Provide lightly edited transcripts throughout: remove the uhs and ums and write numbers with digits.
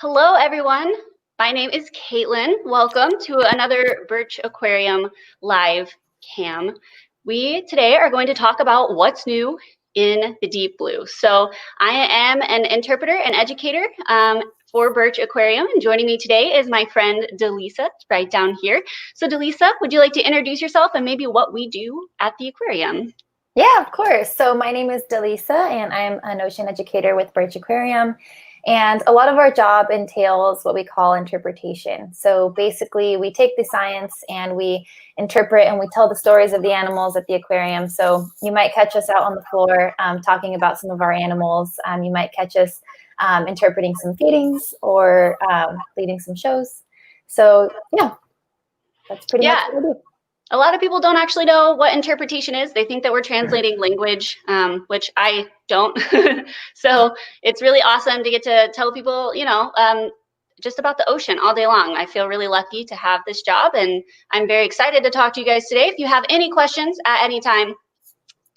Hello, everyone. My name is Caitlin. Welcome to another Birch Aquarium live cam. We today are going to talk about what's new in the deep blue. So I am an interpreter and educator for Birch Aquarium, and joining me today is my friend Delisa, right down here. So Delisa, would you like to introduce yourself and maybe what we do at the aquarium? Yeah, of course. So my name is Delisa, and I'm an ocean educator with Birch Aquarium. And a lot of our job entails what we call interpretation. So basically, we take the science and we interpret and we tell the stories of the animals at the aquarium. So you might catch us out on the floor talking about some of our animals. You might catch us interpreting some feedings or leading some shows. So yeah, that's pretty much what we do. A lot of people don't actually know what interpretation is. They think that we're translating language, which I don't. So it's really awesome to get to tell people, just about the ocean all day long. I feel really lucky to have this job, and I'm very excited to talk to you guys today. If you have any questions at any time,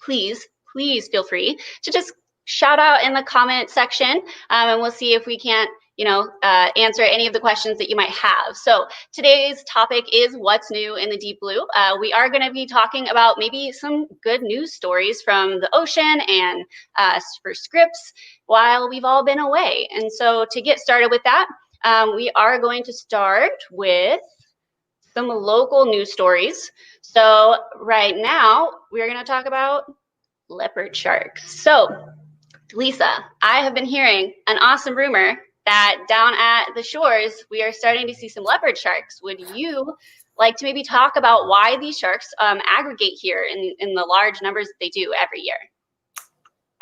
please feel free to just shout out in the comment section, and we'll see if we can't answer any of the questions that you might have. So today's topic is what's new in the deep blue. We are going to be talking about maybe some good news stories from the ocean and for Scripps while we've all been away. And so to get started with that, we are going to start with some local news stories. So right now we're going to talk about leopard sharks. So Lisa, I have been hearing an awesome rumor that down at the shores, we are starting to see some leopard sharks. Would you like to maybe talk about why these sharks aggregate here in the large numbers that they do every year?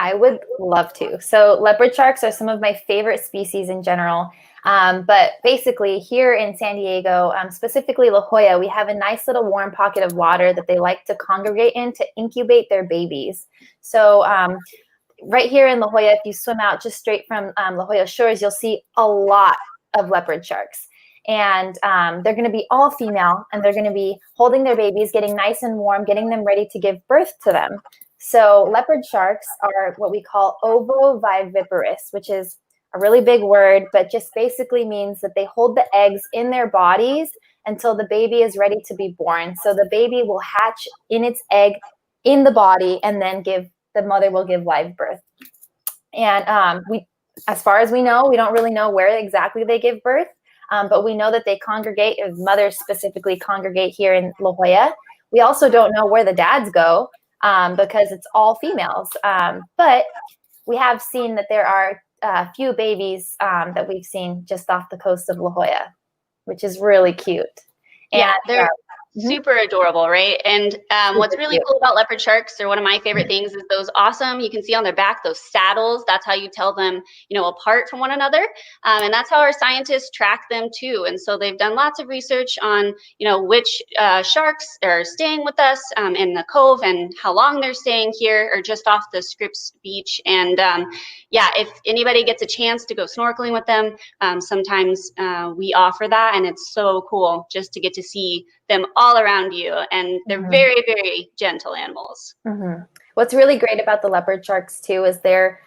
I would love to. So leopard sharks are some of my favorite species in general. But basically here in San Diego, specifically La Jolla, we have a nice little warm pocket of water that they like to congregate in to incubate their babies. So right here in La Jolla, if you swim out just straight from La Jolla shores, you'll see a lot of leopard sharks. And they're going to be all female, and they're going to be holding their babies, getting nice and warm, getting them ready to give birth to them. So leopard sharks are what we call ovoviviparous, which is a really big word, but just basically means that they hold the eggs in their bodies until the baby is ready to be born. So the baby will hatch in its egg in the body, and then the mother will give live birth. And as far as we know, we don't really know where exactly they give birth, but we know that they congregate, mothers specifically congregate here in La Jolla. We also don't know where the dads go because it's all females. But we have seen that there are a few babies that we've seen just off the coast of La Jolla, which is really cute. Yeah, they're super adorable, right? And what's really cool about leopard sharks, or one of my favorite things, is those awesome, you can see on their back, those saddles. That's how you tell them, apart from one another. And that's how our scientists track them too. And so they've done lots of research on, which sharks are staying with us in the cove and how long they're staying here, or just off the Scripps beach. And yeah, if anybody gets a chance to go snorkeling with them, sometimes we offer that, and it's so cool just to get to see them all around you, and they're very, very gentle animals. What's really great about the leopard sharks too is they're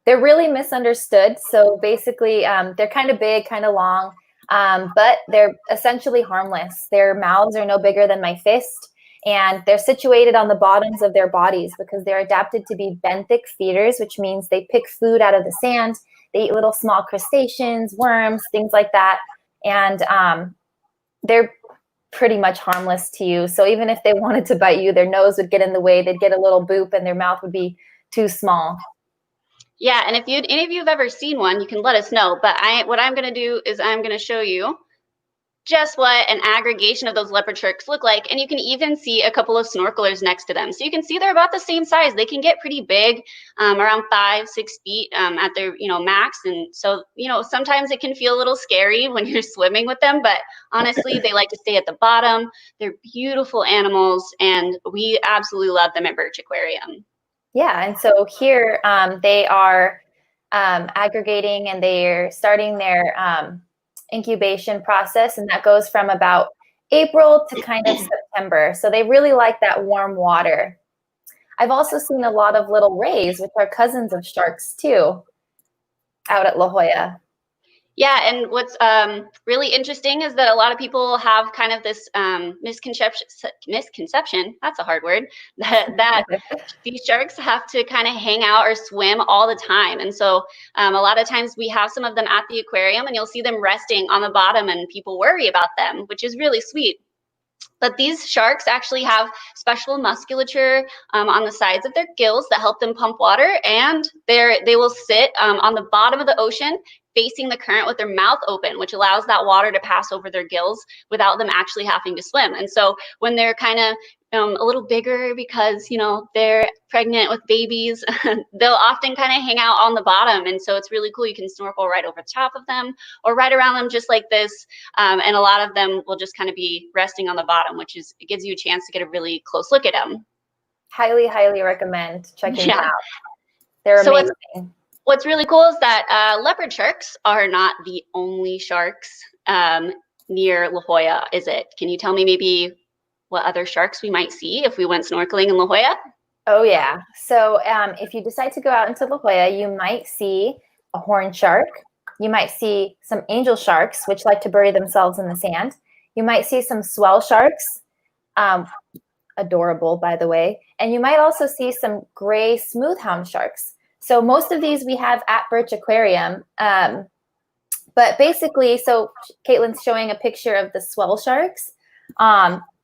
really misunderstood. So basically, they're kind of big, kind of long, but they're essentially harmless. Their mouths are no bigger than my fist, and they're situated on the bottoms of their bodies because they're adapted to be benthic feeders, which means they pick food out of the sand. They eat little small crustaceans, worms, things like that, and they're pretty much harmless to you. So even if they wanted to bite you, their nose would get in the way. They'd get a little boop, and their mouth would be too small. Yeah, and if any of you have ever seen one, you can let us know. But what I'm going to do is I'm going to show you just what an aggregation of those leopard sharks look like. And you can even see a couple of snorkelers next to them. So you can see they're about the same size. They can get pretty big, around 5-6 feet at their max. And so sometimes it can feel a little scary when you're swimming with them, but honestly they like to stay at the bottom. They're beautiful animals, and we absolutely love them at Birch Aquarium. Yeah, and so here they are aggregating, and they're starting their incubation process, and that goes from about April to kind of September. So they really like that warm water. I've also seen a lot of little rays, which are cousins of sharks too, out at La Jolla. Yeah, and what's really interesting is that a lot of people have kind of this misconception, that's a hard word, that these sharks have to kind of hang out or swim all the time. And so a lot of times we have some of them at the aquarium and you'll see them resting on the bottom and people worry about them, which is really sweet. But these sharks actually have special musculature on the sides of their gills that help them pump water, and they will sit on the bottom of the ocean facing the current with their mouth open, which allows that water to pass over their gills without them actually having to swim. And so when they're kind of a little bigger because, you know, they're pregnant with babies, they'll often kind of hang out on the bottom. And so it's really cool. You can snorkel right over the top of them or right around them just like this. And a lot of them will just kind of be resting on the bottom, which is, it gives you a chance to get a really close look at them. Highly, highly recommend checking them out. They're amazing. What's really cool is that leopard sharks are not the only sharks near La Jolla, is it? Can you tell me maybe what other sharks we might see if we went snorkeling in La Jolla? Oh yeah. So if you decide to go out into La Jolla, you might see a horned shark. You might see some angel sharks, which like to bury themselves in the sand. You might see some swell sharks, adorable, by the way. And you might also see some gray smoothhound sharks. So most of these we have at Birch Aquarium. But basically, so Caitlin's showing a picture of the swell sharks.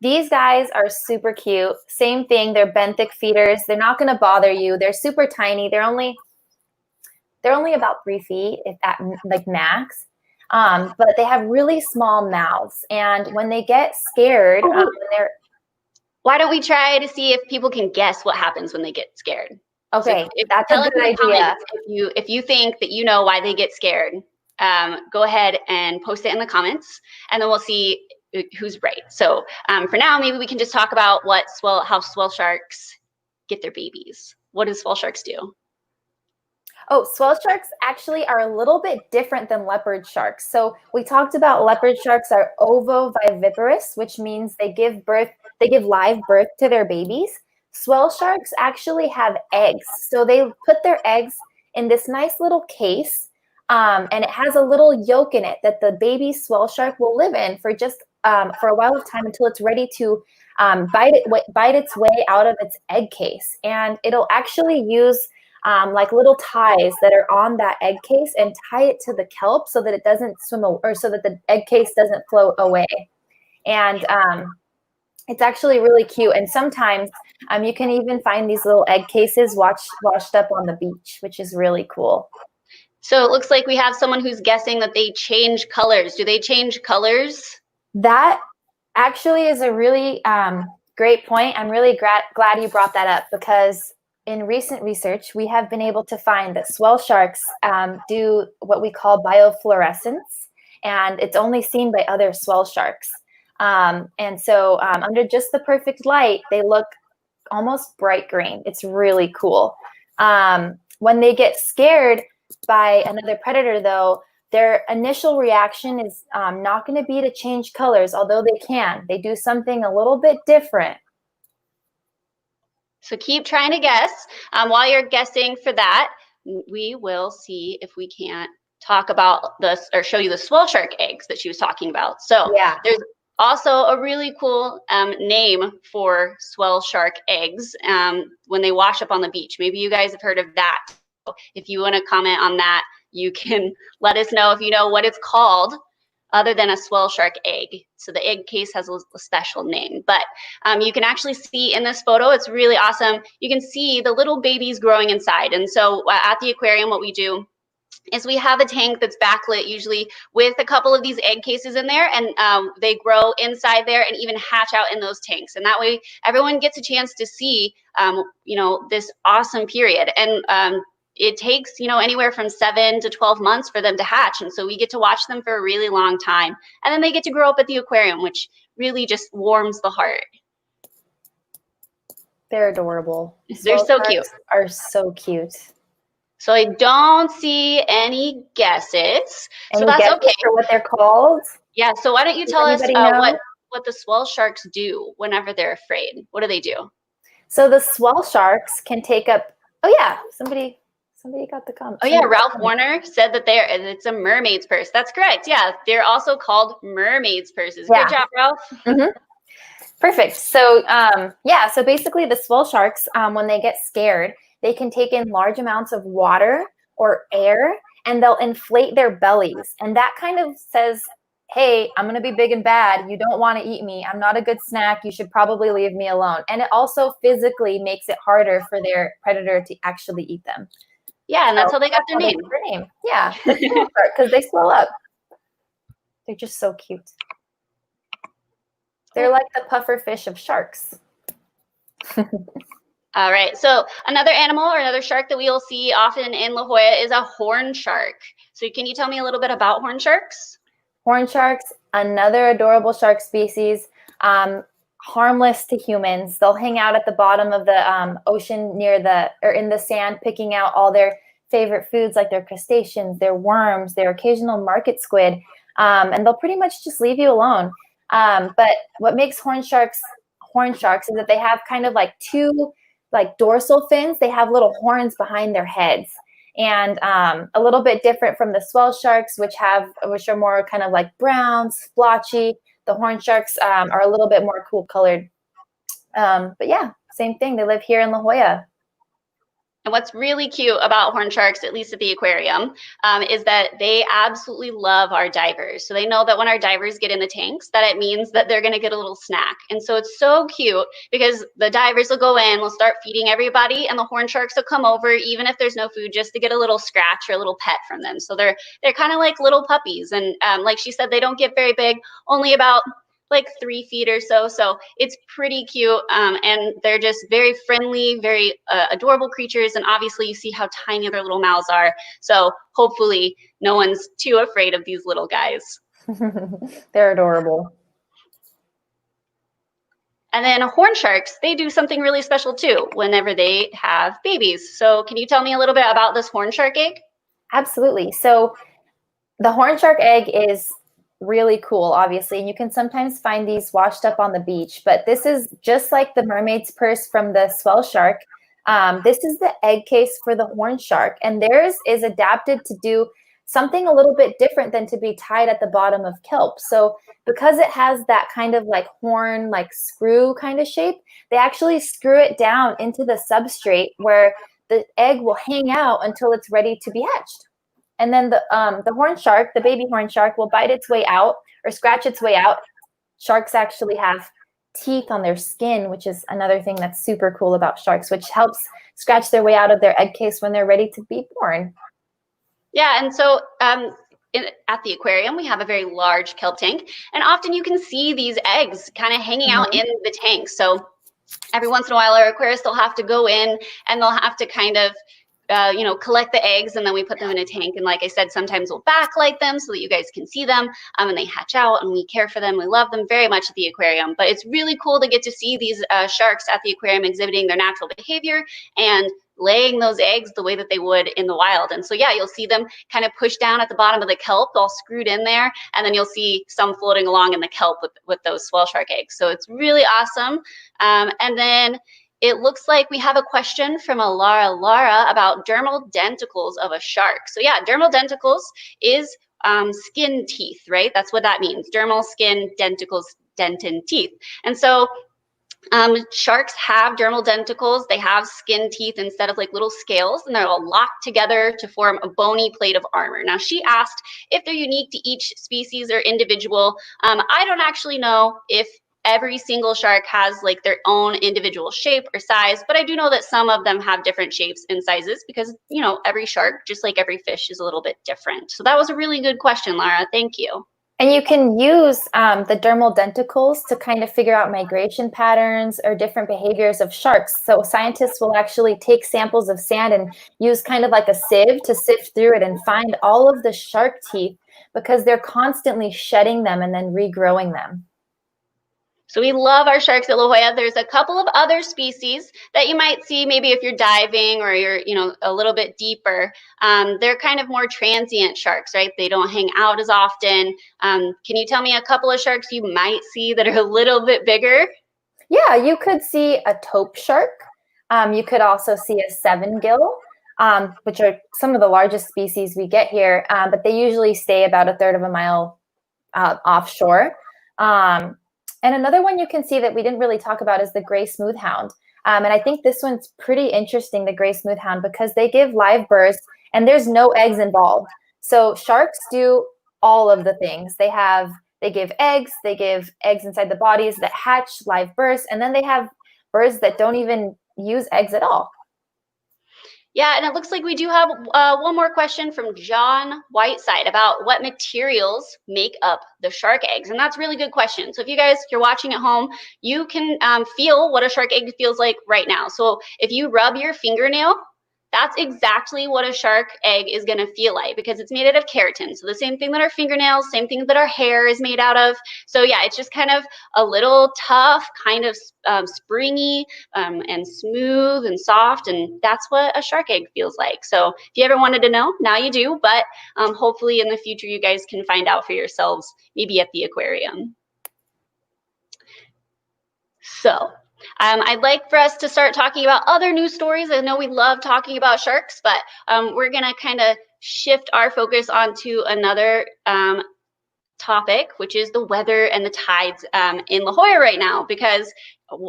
These guys are super cute. Same thing, they're benthic feeders. They're not gonna bother you. They're super tiny. They're only about 3 feet, if at like max. But they have really small mouths. And when they get scared, why don't we try to see if people can guess what happens when they get scared? Okay, so that's a good idea. If you think that you know why they get scared, go ahead and post it in the comments, and then we'll see who's right. So for now, maybe we can just talk about how swell sharks get their babies. What do swell sharks do? Oh, swell sharks actually are a little bit different than leopard sharks. So we talked about leopard sharks are ovoviviparous, which means they give live birth to their babies. Swell sharks actually have eggs. So they put their eggs in this nice little case, and it has a little yolk in it that the baby swell shark will live in for just for a while of time until it's ready to bite its way out of its egg case. And it'll actually use like little ties that are on that egg case and tie it to the kelp so that it doesn't swim, or so that the egg case doesn't float away. And it's actually really cute. And sometimes you can even find these little egg cases washed up on the beach, which is really cool. So it looks like we have someone who's guessing that they change colors. Do they change colors? That actually is a really great point. I'm really glad you brought that up, because in recent research, we have been able to find that swell sharks do what we call biofluorescence, and it's only seen by other swell sharks. And so under just the perfect light, they look almost bright green. It's really cool. When they get scared by another predator, though, their initial reaction is not going to be to change colors, although they can. They do something a little bit different. So keep trying to guess. While you're guessing for that, we will see if we can't talk about this or show you the swell shark eggs that she was talking about. So yeah, there's also a really cool name for swell shark eggs when they wash up on the beach. Maybe you guys have heard of that. If you want to comment on that, you can let us know if you know what it's called other than a swell shark egg. So the egg case has a special name, but you can actually see in this photo, it's really awesome. You can see the little babies growing inside. And so at the aquarium, what we do is we have a tank that's backlit, usually with a couple of these egg cases in there, and they grow inside there and even hatch out in those tanks. And that way everyone gets a chance to see, you know, this awesome period. And it takes, you know, anywhere from 7 to 12 months for them to hatch. And so we get to watch them for a really long time. And then they get to grow up at the aquarium, which really just warms the heart. They're adorable. They're so cute. Are so cute. So I don't see any guesses. So that's okay. For what they're called? Yeah. So why don't you tell us what the swell sharks do whenever they're afraid? What do they do? So the swell sharks can take up. Oh yeah, somebody Somebody got the comment. Oh yeah, Ralph Warner said that it's a mermaid's purse. That's correct. Yeah, they're also called mermaid's purses. Yeah. Good job, Ralph. Mm-hmm. Perfect. So yeah, so basically the swell sharks, when they get scared, they can take in large amounts of water or air, and they'll inflate their bellies. And that kind of says, hey, I'm going to be big and bad. You don't want to eat me. I'm not a good snack. You should probably leave me alone. And it also physically makes it harder for their predator to actually eat them. Yeah, and that's how they got their name. Yeah, because they swell up. They're just so cute. They're like the puffer fish of sharks. All right, so another animal or another shark that we will see often in La Jolla is a horn shark. So can you tell me a little bit about horn sharks? Horn sharks, another adorable shark species, harmless to humans. They'll hang out at the bottom of the ocean or in the sand, picking out all their favorite foods like their crustaceans, their worms, their occasional market squid, and they'll pretty much just leave you alone. But what makes horn sharks is that they have kind of like two dorsal fins. They have little horns behind their heads, and a little bit different from the swell sharks, which are more kind of like brown, splotchy. The horn sharks are a little bit more cool colored. But yeah, same thing. They live here in La Jolla. And what's really cute about horn sharks, at least at the aquarium, is that they absolutely love our divers. So they know that when our divers get in the tanks, that it means that they're going to get a little snack. And so it's so cute because the divers will go in, will start feeding everybody, and the horn sharks will come over, even if there's no food, just to get a little scratch or a little pet from them. So they're kind of like little puppies. And like she said, they don't get very big, only about like 3 feet or so. So it's pretty cute. And they're just very friendly, very adorable creatures. And obviously you see how tiny their little mouths are. So hopefully no one's too afraid of these little guys. They're adorable. And then horn sharks, they do something really special too whenever they have babies. So can you tell me a little bit about this horn shark egg? Absolutely. So the horn shark egg is really cool, obviously, and you can sometimes find these washed up on the beach, but this is just like the mermaid's purse from the swell shark. This is the egg case for the horn shark, and theirs is adapted to do something a little bit different than to be tied at the bottom of kelp. So because it has that kind of like horn, like screw kind of shape, they actually screw it down into the substrate where the egg will hang out until it's ready to be hatched. And then the horn shark, the baby horn shark, will bite its way out or scratch its way out. Sharks actually have teeth on their skin, which is another thing that's super cool about sharks, which helps scratch their way out of their egg case when they're ready to be born. Yeah, and so at the aquarium, we have a very large kelp tank, and often you can see these eggs kind of hanging out in the tank. So every once in a while, our aquarists will have to go in and they'll have to kind of collect the eggs, and then we put them in a tank. And like I said, sometimes we'll backlight them so that you guys can see them, and they hatch out, and we care for them. We love them very much at the aquarium. But it's really cool to get to see these sharks at the aquarium exhibiting their natural behavior and laying those eggs the way that they would in the wild. And so yeah, you'll see them kind of pushed down at the bottom of the kelp, all screwed in there, and then you'll see some floating along in the kelp with those swell shark eggs. So it's really awesome. And then it looks like we have a question from a Lara about dermal denticles of a shark. So yeah, dermal denticles is skin teeth, right? That's what that means. Dermal, skin, denticles, dentin, teeth. And so sharks have dermal denticles. They have skin teeth instead of like little scales, and they're all locked together to form a bony plate of armor. Now, she asked if they're unique to each species or individual. I don't actually know if every single shark has like their own individual shape or size, but I do know that some of them have different shapes and sizes because, every shark, just like every fish, is a little bit different. So that was a really good question, Lara. Thank you. And you can use the dermal denticles to kind of figure out migration patterns or different behaviors of sharks. So scientists will actually take samples of sand and use kind of like a sieve to sift through it and find all of the shark teeth because they're constantly shedding them and then regrowing them. So we love our sharks at La Jolla. There's a couple of other species that you might see maybe if you're diving or you're, a little bit deeper. They're kind of more transient sharks, right? They don't hang out as often. Can you tell me a couple of sharks you might see that are a little bit bigger? Yeah, you could see a taupe shark. You could also see a seven gill. which are some of the largest species we get here, but they usually stay about 1/3 of a mile offshore. And another one you can see that we didn't really talk about is the gray smoothhound. And I think this one's pretty interesting, the gray smoothhound, because they give live births and there's no eggs involved. So sharks do all of the things. They give eggs inside the bodies that hatch live births, and then they have birds that don't even use eggs at all. Yeah, and it looks like we do have one more question from John Whiteside about what materials make up the shark eggs. And that's a really good question. So if you're watching at home, you can feel what a shark egg feels like right now. So if you rub your fingernail, that's exactly what a shark egg is going to feel like, because it's made out of keratin. So the same thing that our fingernails, same thing that our hair is made out of. So yeah, it's just kind of a little tough, kind of springy and smooth and soft. And that's what a shark egg feels like. So if you ever wanted to know, now you do. But hopefully in the future, you guys can find out for yourselves, maybe at the aquarium. So I'd like for us to start talking about other news stories. I know we love talking about sharks, but we're going to kind of shift our focus onto another topic, which is the weather and the tides in La Jolla right now, because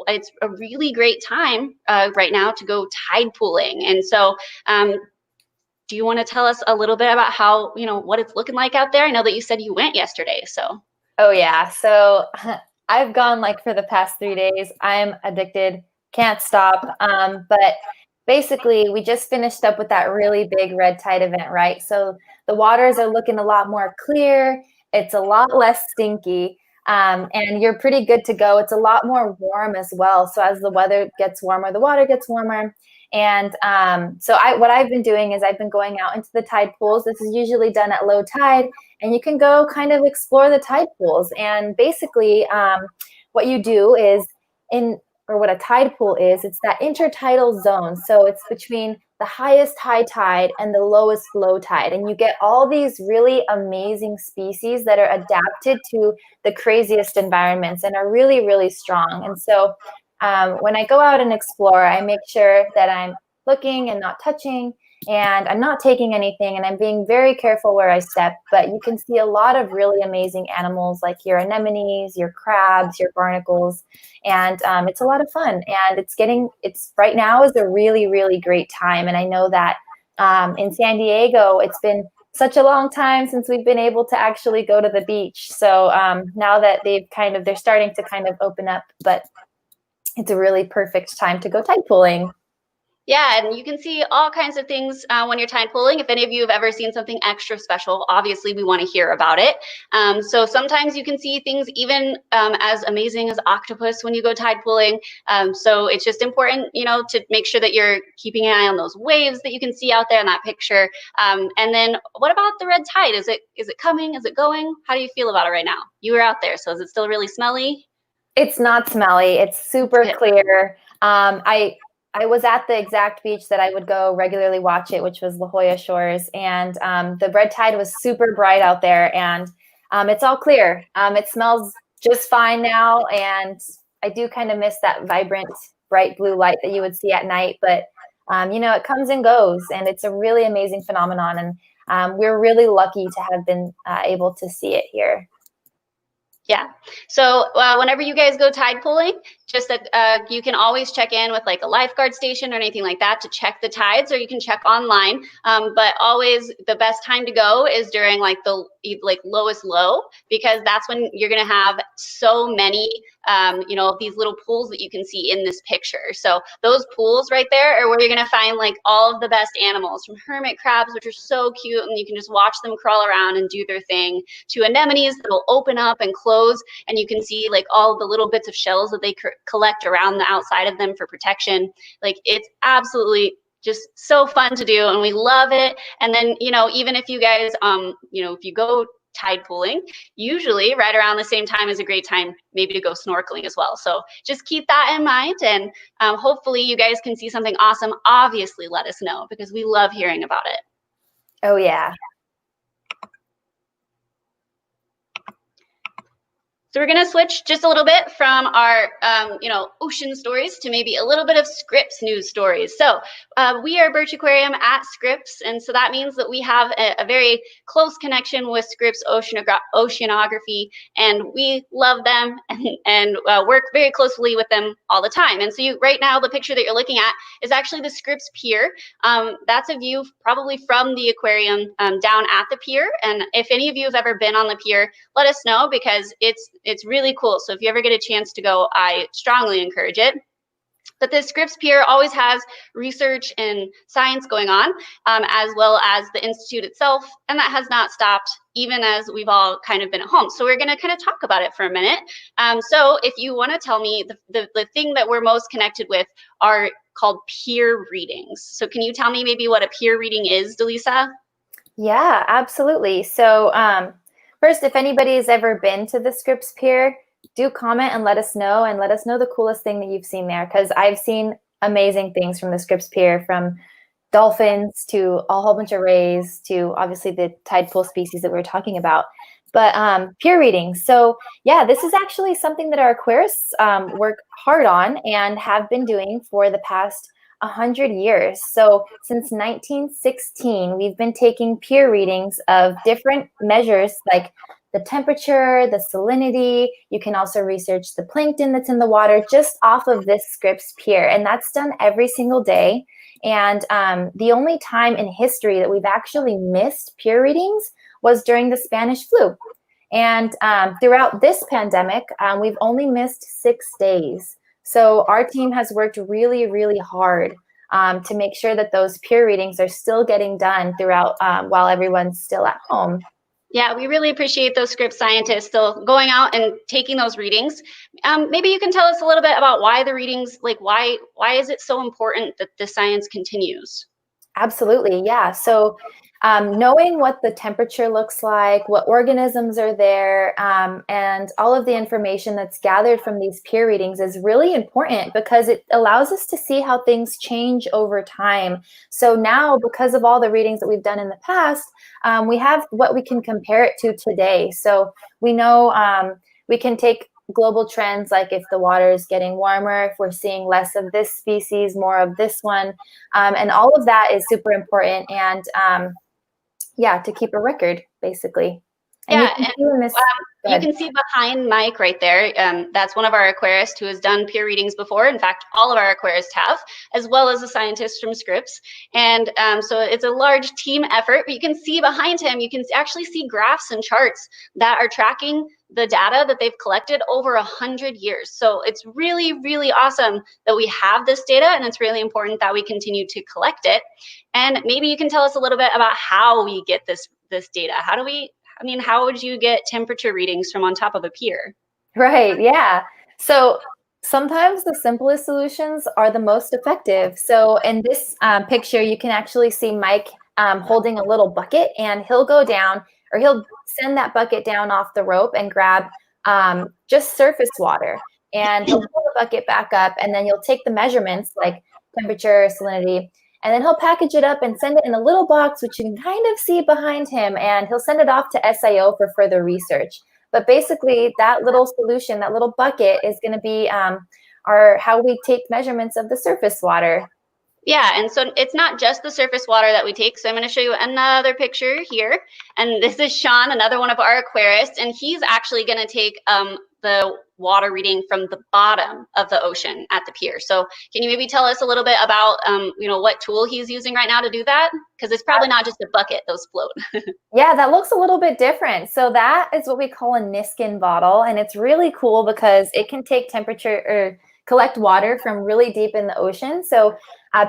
it's a really great time right now to go tide pooling. And so do you want to tell us a little bit about how, what it's looking like out there? I know that you said you went yesterday, so. Oh yeah, so I've gone like for the past 3 days. I'm addicted, can't stop. But basically, we just finished up with that really big red tide event, right? So the waters are looking a lot more clear. It's a lot less stinky, and you're pretty good to go. It's a lot more warm as well. So as the weather gets warmer, the water gets warmer. And so what I've been doing is I've been going out into the tide pools. This is usually done at low tide, and you can go kind of explore the tide pools. And basically, what you do is what a tide pool is, it's that intertidal zone. So it's between the highest high tide and the lowest low tide. And you get all these really amazing species that are adapted to the craziest environments and are really, really strong. And so when I go out and explore, I make sure that I'm looking and not touching, and I'm not taking anything, and I'm being very careful where I step. But you can see a lot of really amazing animals like your anemones, your crabs, your barnacles, and it's a lot of fun. And it's right now is a really, really great time. And I know that in San Diego, it's been such a long time since we've been able to actually go to the beach. So now that they're starting to kind of open up, but it's a really perfect time to go tide pooling. Yeah, and you can see all kinds of things when you're tide pooling. If any of you have ever seen something extra special, obviously we want to hear about it. So sometimes you can see things even as amazing as octopus when you go tide pooling. So it's just important, to make sure that you're keeping an eye on those waves that you can see out there in that picture. And then what about the red tide? Is it coming? Is it going? How do you feel about it right now? You were out there, so is it still really smelly? It's not smelly. It's super clear. I was at the exact beach that I would go regularly watch it, which was La Jolla Shores, and the red tide was super bright out there, and it's all clear. It smells just fine now, and I do kind of miss that vibrant, bright blue light that you would see at night, but it comes and goes, and it's a really amazing phenomenon, and we're really lucky to have been able to see it here. Yeah. So whenever you guys go tide pooling, just that you can always check in with like a lifeguard station or anything like that to check the tides, or you can check online. But always the best time to go is during like the lowest low, because that's when you're going to have so many, these little pools that you can see in this picture. So those pools right there are where you're going to find like all of the best animals, from hermit crabs, which are so cute, and you can just watch them crawl around and do their thing, to anemones that will open up and close, and you can see like all the little bits of shells that they collect around the outside of them for protection. Like, it's absolutely just so fun to do, and we love it. And then, even if you guys, if you go tide pooling, usually right around the same time is a great time maybe to go snorkeling as well. So just keep that in mind, and hopefully you guys can see something awesome. Obviously, let us know, because we love hearing about it. Oh, yeah. So we're going to switch just a little bit from our, ocean stories to maybe a little bit of Scripps news stories. So we are Birch Aquarium at Scripps, and so that means that we have a very close connection with Scripps Oceanography, and we love them and work very closely with them all the time. And so right now, the picture that you're looking at is actually the Scripps Pier. That's a view probably from the aquarium down at the pier. And if any of you have ever been on the pier, let us know, because it's really cool. So if you ever get a chance to go, I strongly encourage it. But the Scripps Pier always has research and science going on, as well as the Institute itself, and that has not stopped even as we've all kind of been at home. So we're going to kind of talk about it for a minute. So if you want to tell me, the thing that we're most connected with are called peer readings. So can you tell me maybe what a peer reading is, Delisa? Yeah, absolutely. So first, if anybody's ever been to the Scripps Pier, do comment and let us know, the coolest thing that you've seen there, because I've seen amazing things from the Scripps Pier, from dolphins to a whole bunch of rays to obviously the tide pool species that we were talking about. But peer readings. So yeah, this is actually something that our aquarists work hard on and have been doing for the past 100 years. So since 1916, we've been taking peer readings of different measures like the temperature, the salinity. You can also research the plankton that's in the water just off of this Scripps Pier. And that's done every single day. And the only time in history that we've actually missed peer readings was during the Spanish flu. And throughout this pandemic, we've only missed 6 days. So our team has worked really, really hard to make sure that those peer readings are still getting done throughout while everyone's still at home. Yeah, we really appreciate those Scripps scientists still going out and taking those readings. Maybe you can tell us a little bit about why the readings, like why is it so important that the science continues? Absolutely, yeah. So knowing what the temperature looks like, what organisms are there, and all of the information that's gathered from these peer readings is really important, because it allows us to see how things change over time. So now, because of all the readings that we've done in the past, we have what we can compare it to today. So we know we can take global trends, like if the water is getting warmer, if we're seeing less of this species, more of this one, and all of that is super important. And yeah, to keep a record, basically. And Yeah, you can see Go behind Mike right there. That's one of our aquarists who has done peer readings before. In fact, all of our aquarists have, as well as a scientist from Scripps. And so it's a large team effort. But you can see behind him, you can actually see graphs and charts that are tracking the data that they've collected over 100 years. So it's really, really awesome that we have this data, and it's really important that we continue to collect it. And maybe you can tell us a little bit about how we get this data. How would you get temperature readings from on top of a pier? Right, yeah. So sometimes the simplest solutions are the most effective. So in this picture, you can actually see Mike holding a little bucket, and he'll go down, or he'll send that bucket down off the rope and grab just surface water. And he'll pull the bucket back up, and then you'll take the measurements like temperature, salinity, and then he'll package it up and send it in a little box, which you can kind of see behind him, and he'll send it off to SIO for further research. But basically, that little solution, that little bucket, is going to be how we take measurements of the surface water. Yeah, and so it's not just the surface water that we take. So I'm going to show you another picture here. And this is Sean, another one of our aquarists, and he's actually going to take the water reading from the bottom of the ocean at the pier. So can you maybe tell us a little bit about what tool he's using right now to do that? Because it's probably not just a bucket, those float. Yeah, that looks a little bit different. So that is what we call a Niskin bottle, and it's really cool because it can take temperature or collect water from really deep in the ocean. So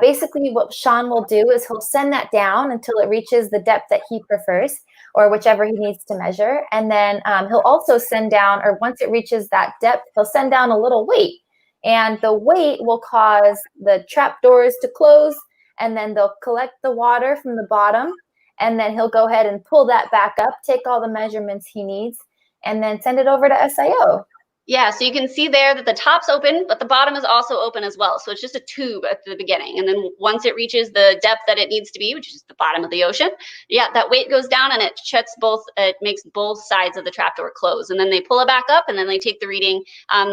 basically what Sean will do is he'll send that down until it reaches the depth that he prefers, or whichever he needs to measure. And then he'll also send down, or once it reaches that depth, he'll send down a little weight. And the weight will cause the trap doors to close, and then they'll collect the water from the bottom. And then he'll go ahead and pull that back up, take all the measurements he needs, and then send it over to SIO. Yeah, so you can see there that the top's open, but the bottom is also open as well. So it's just a tube at the beginning. And then once it reaches the depth that it needs to be, which is the bottom of the ocean, yeah, that weight goes down and it makes both sides of the trapdoor close. And then they pull it back up and then they take the reading.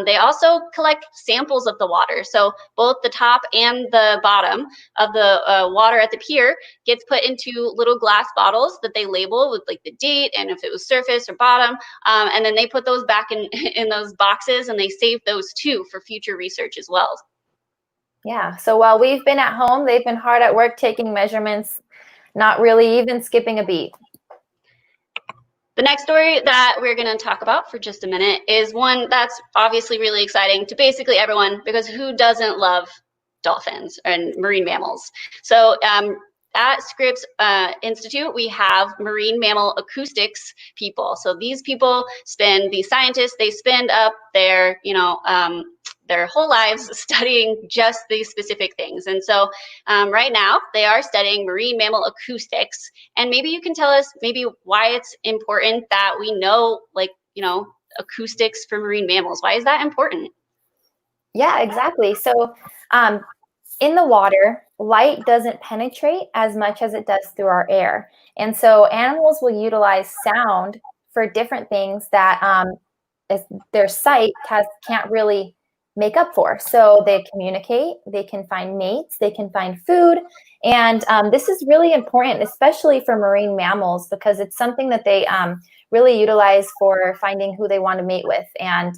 They also collect samples of the water. So both the top and the bottom of the water at the pier gets put into little glass bottles that they label with like the date and if it was surface or bottom. And then they put those back in those boxes and they save those too for future research as well. Yeah, so while we've been at home, they've been hard at work taking measurements, not really even skipping a beat. The next story that we're going to talk about for just a minute is one that's obviously really exciting to basically everyone, because who doesn't love dolphins and marine mammals? So at Scripps Institute, we have marine mammal acoustics people. So these people these scientists, they spend up their, their whole lives studying just these specific things. And so right now they are studying marine mammal acoustics. And maybe you can tell us maybe why it's important that we know, acoustics for marine mammals. Why is that important? Yeah, exactly. So in the water, light doesn't penetrate as much as it does through our air. And so animals will utilize sound for different things that their sight can't really make up for. So they communicate, they can find mates, they can find food. And this is really important, especially for marine mammals, because it's something that they really utilize for finding who they want to mate with. And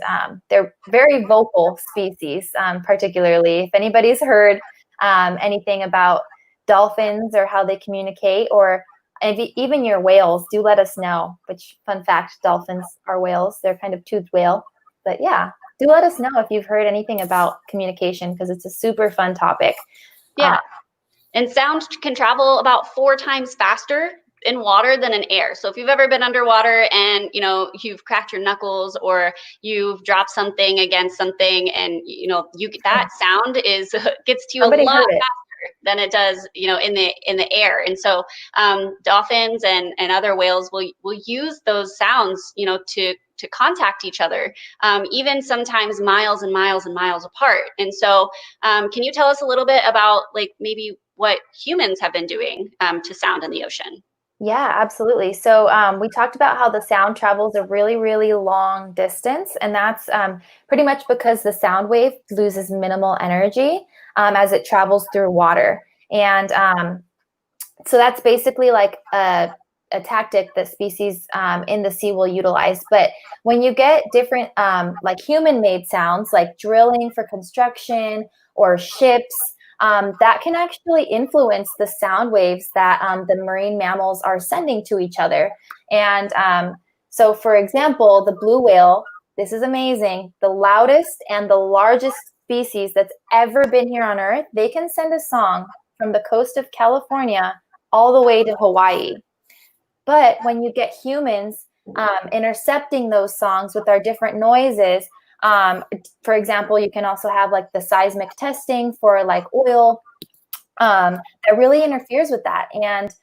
they're very vocal species, particularly. If anybody's heard anything about dolphins or how they communicate, or even your whales, do let us know. Which, fun fact, dolphins are whales. They're kind of toothed whale. But yeah, do let us know if you've heard anything about communication, because it's a super fun topic. Yeah. And sound can travel about 4 times faster in water than in air. So if you've ever been underwater and you've cracked your knuckles or you've dropped something against something, and that sound gets to you a lot faster than it does in the air. And so dolphins and other whales will use those sounds to contact each other, even sometimes miles and miles and miles apart. And so can you tell us a little bit about maybe what humans have been doing to sound in the ocean? Yeah, absolutely. So we talked about how the sound travels a really, really long distance, and that's pretty much because the sound wave loses minimal energy as it travels through water. And so that's basically like a tactic that species in the sea will utilize. But when you get different like human-made sounds, like drilling for construction or ships, that can actually influence the sound waves that the marine mammals are sending to each other. And so, for example, the blue whale, this is amazing, the loudest and the largest species that's ever been here on Earth, they can send a song from the coast of California all the way to Hawaii. But when you get humans intercepting those songs with our different noises, for example, you can also have like the seismic testing for like oil that really interferes with that. And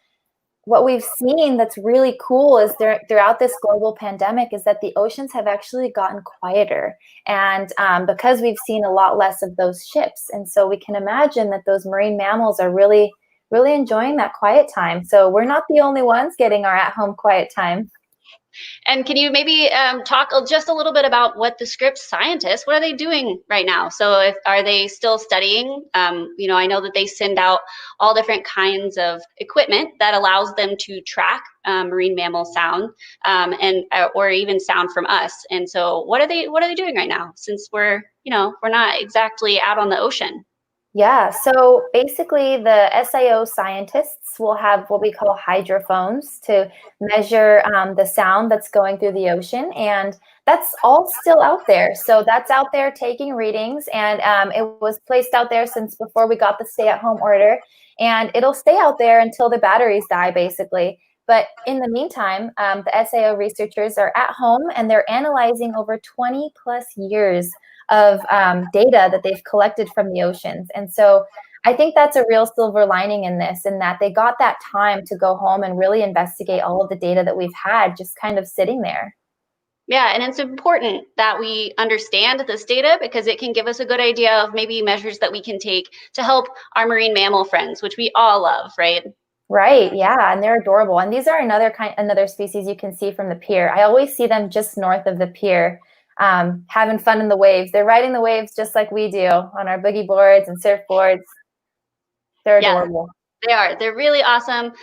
what we've seen that's really cool is throughout this global pandemic is that the oceans have actually gotten quieter. And because we've seen a lot less of those ships. And so we can imagine that those marine mammals are really, really enjoying that quiet time. So we're not the only ones getting our at-home quiet time. And can you maybe talk just a little bit about what the Scripps scientists, what are they doing right now? So are they still studying? I know that they send out all different kinds of equipment that allows them to track marine mammal sound or even sound from us. And so what are they doing right now, since we're not exactly out on the ocean? Yeah, so basically the SAO scientists will have what we call hydrophones to measure the sound that's going through the ocean. And that's all still out there. So that's out there taking readings, and it was placed out there since before we got the stay-at-home order. And it'll stay out there until the batteries die, basically. But in the meantime, the SAO researchers are at home and they're analyzing over 20 plus years of data that they've collected from the oceans. And so I think that's a real silver lining in this, in that they got that time to go home and really investigate all of the data that we've had just kind of sitting there. Yeah, and it's important that we understand this data because it can give us a good idea of maybe measures that we can take to help our marine mammal friends, which we all love, right? Right, yeah, and they're adorable. And these are another species you can see from the pier. I always see them just north of the pier, having fun in the waves. They're riding the waves just like we do on our boogie boards and surfboards. They're Yeah, adorable. they are. They're really awesome.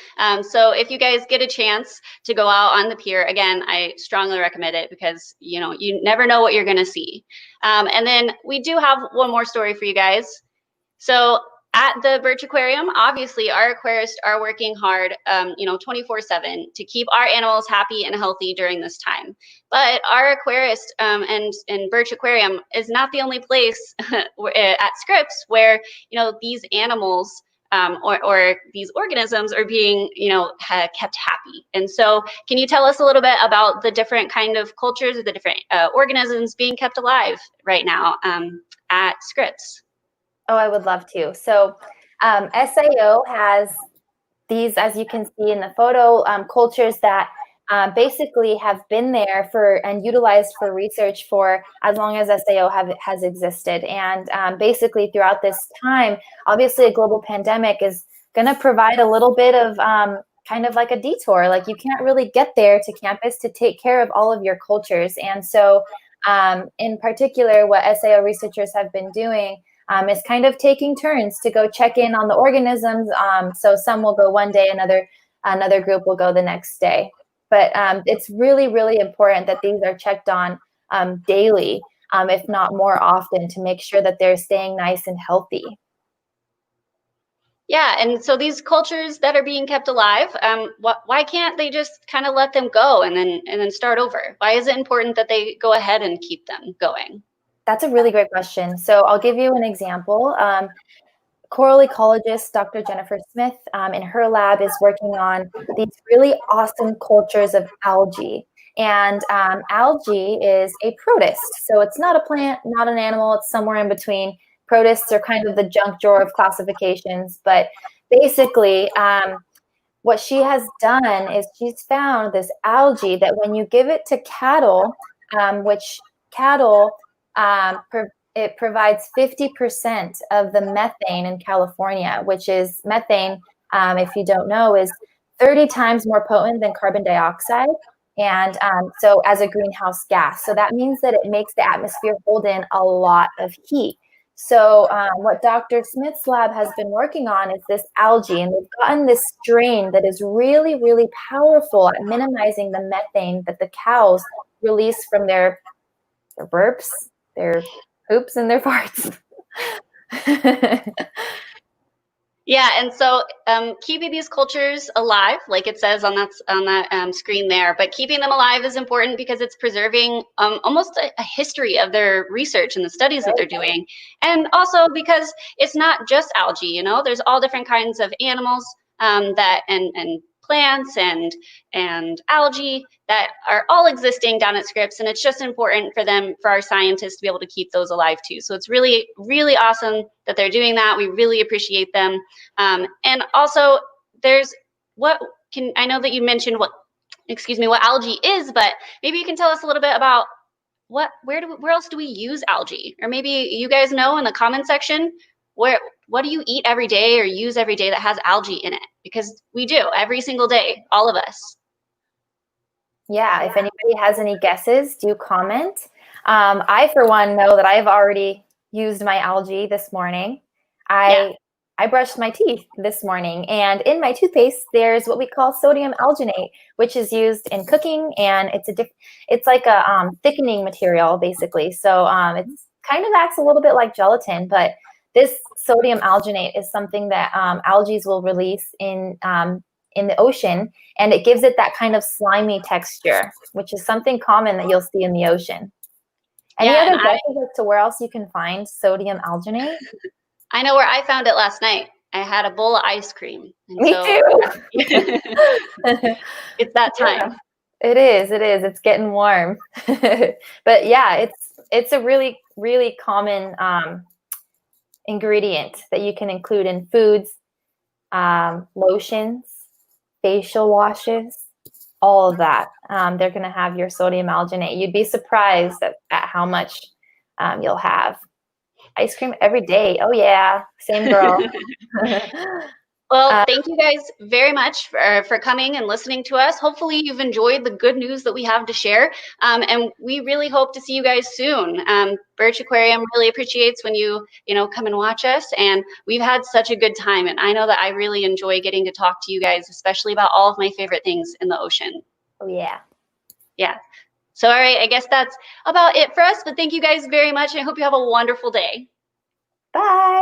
So if you guys get a chance to go out on the pier, again, I strongly recommend it because you never know what you're going to see. And then we do have one more story for you guys. So at the Birch Aquarium, obviously our aquarists are working hard, 24/7 to keep our animals happy and healthy during this time. But our aquarist and Birch Aquarium is not the only place at Scripps where these animals or these organisms are being kept happy. And so, can you tell us a little bit about the different kind of cultures or the different organisms being kept alive right now at Scripps? Oh, I would love to. So SAO has these, as you can see in the photo, cultures that basically have been there and utilized for research for as long as SAO has existed. And basically throughout this time, obviously a global pandemic is going to provide a little bit of kind of like a detour. Like you can't really get there to campus to take care of all of your cultures. And so in particular, what SAO researchers have been doing is kind of taking turns to go check in on the organisms. So some will go one day, another group will go the next day. But it's really, really important that these are checked on daily, if not more often, to make sure that they're staying nice and healthy. Yeah, and so these cultures that are being kept alive, why can't they just kind of let them go and then start over? Why is it important that they go ahead and keep them going? That's a really great question. So I'll give you an example. Coral ecologist Dr. Jennifer Smith in her lab is working on these really awesome cultures of algae. And algae is a protist. So it's not a plant, not an animal, it's somewhere in between. Protists are kind of the junk drawer of classifications. But basically, what she has done is she's found this algae that when you give it to cattle, which cattle it provides 50% of the methane in California, which is methane, if you don't know, is 30 times more potent than carbon dioxide. And so as a greenhouse gas. So that means that it makes the atmosphere hold in a lot of heat. So what Dr. Smith's lab has been working on is this algae, and they've gotten this strain that is really, really powerful at minimizing the methane that the cows release from their burps, their poops, and their farts. Yeah, and so keeping these cultures alive, like it says on that screen there, but keeping them alive is important because it's preserving almost a history of their research and the studies that they're doing, and also because it's not just algae. There's all different kinds of animals that and plants and algae that are all existing down at Scripps, and it's just important for our scientists to be able to keep those alive too. So it's really, really awesome that they're doing that. We really appreciate them. And also, I know that you mentioned what algae is, but maybe you can tell us a little bit about where else do we use algae? Or maybe you guys know in the comment section, what do you eat every day or use every day that has algae in it? Because we do every single day, all of us. Yeah, if anybody has any guesses, do comment. I, for one, know that I've already used my algae this morning. I brushed my teeth this morning, and in my toothpaste, there's what we call sodium alginate, which is used in cooking, and it's like a thickening material, basically. So it's kind of acts a little bit like gelatin, but this sodium alginate is something that algae will release in the ocean, and it gives it that kind of slimy texture, which is something common that you'll see in the ocean. Any other guesses as to where else you can find sodium alginate? I know where I found it last night. I had a bowl of ice cream. Me too. It's that time. Yeah, it is. It's getting warm. But yeah, it's a really, really common ingredient that you can include in foods, lotions, facial washes, all of that. They're going to have your sodium alginate. You'd be surprised at how much you'll have. Ice cream every day. Oh yeah, same girl. Well, thank you guys very much for coming and listening to us. Hopefully you've enjoyed the good news that we have to share. And we really hope to see you guys soon. Birch Aquarium really appreciates when you come and watch us. And we've had such a good time. And I know that I really enjoy getting to talk to you guys, especially about all of my favorite things in the ocean. Oh yeah. Yeah. So, all right, I guess that's about it for us. But thank you guys very much. And I hope you have a wonderful day. Bye.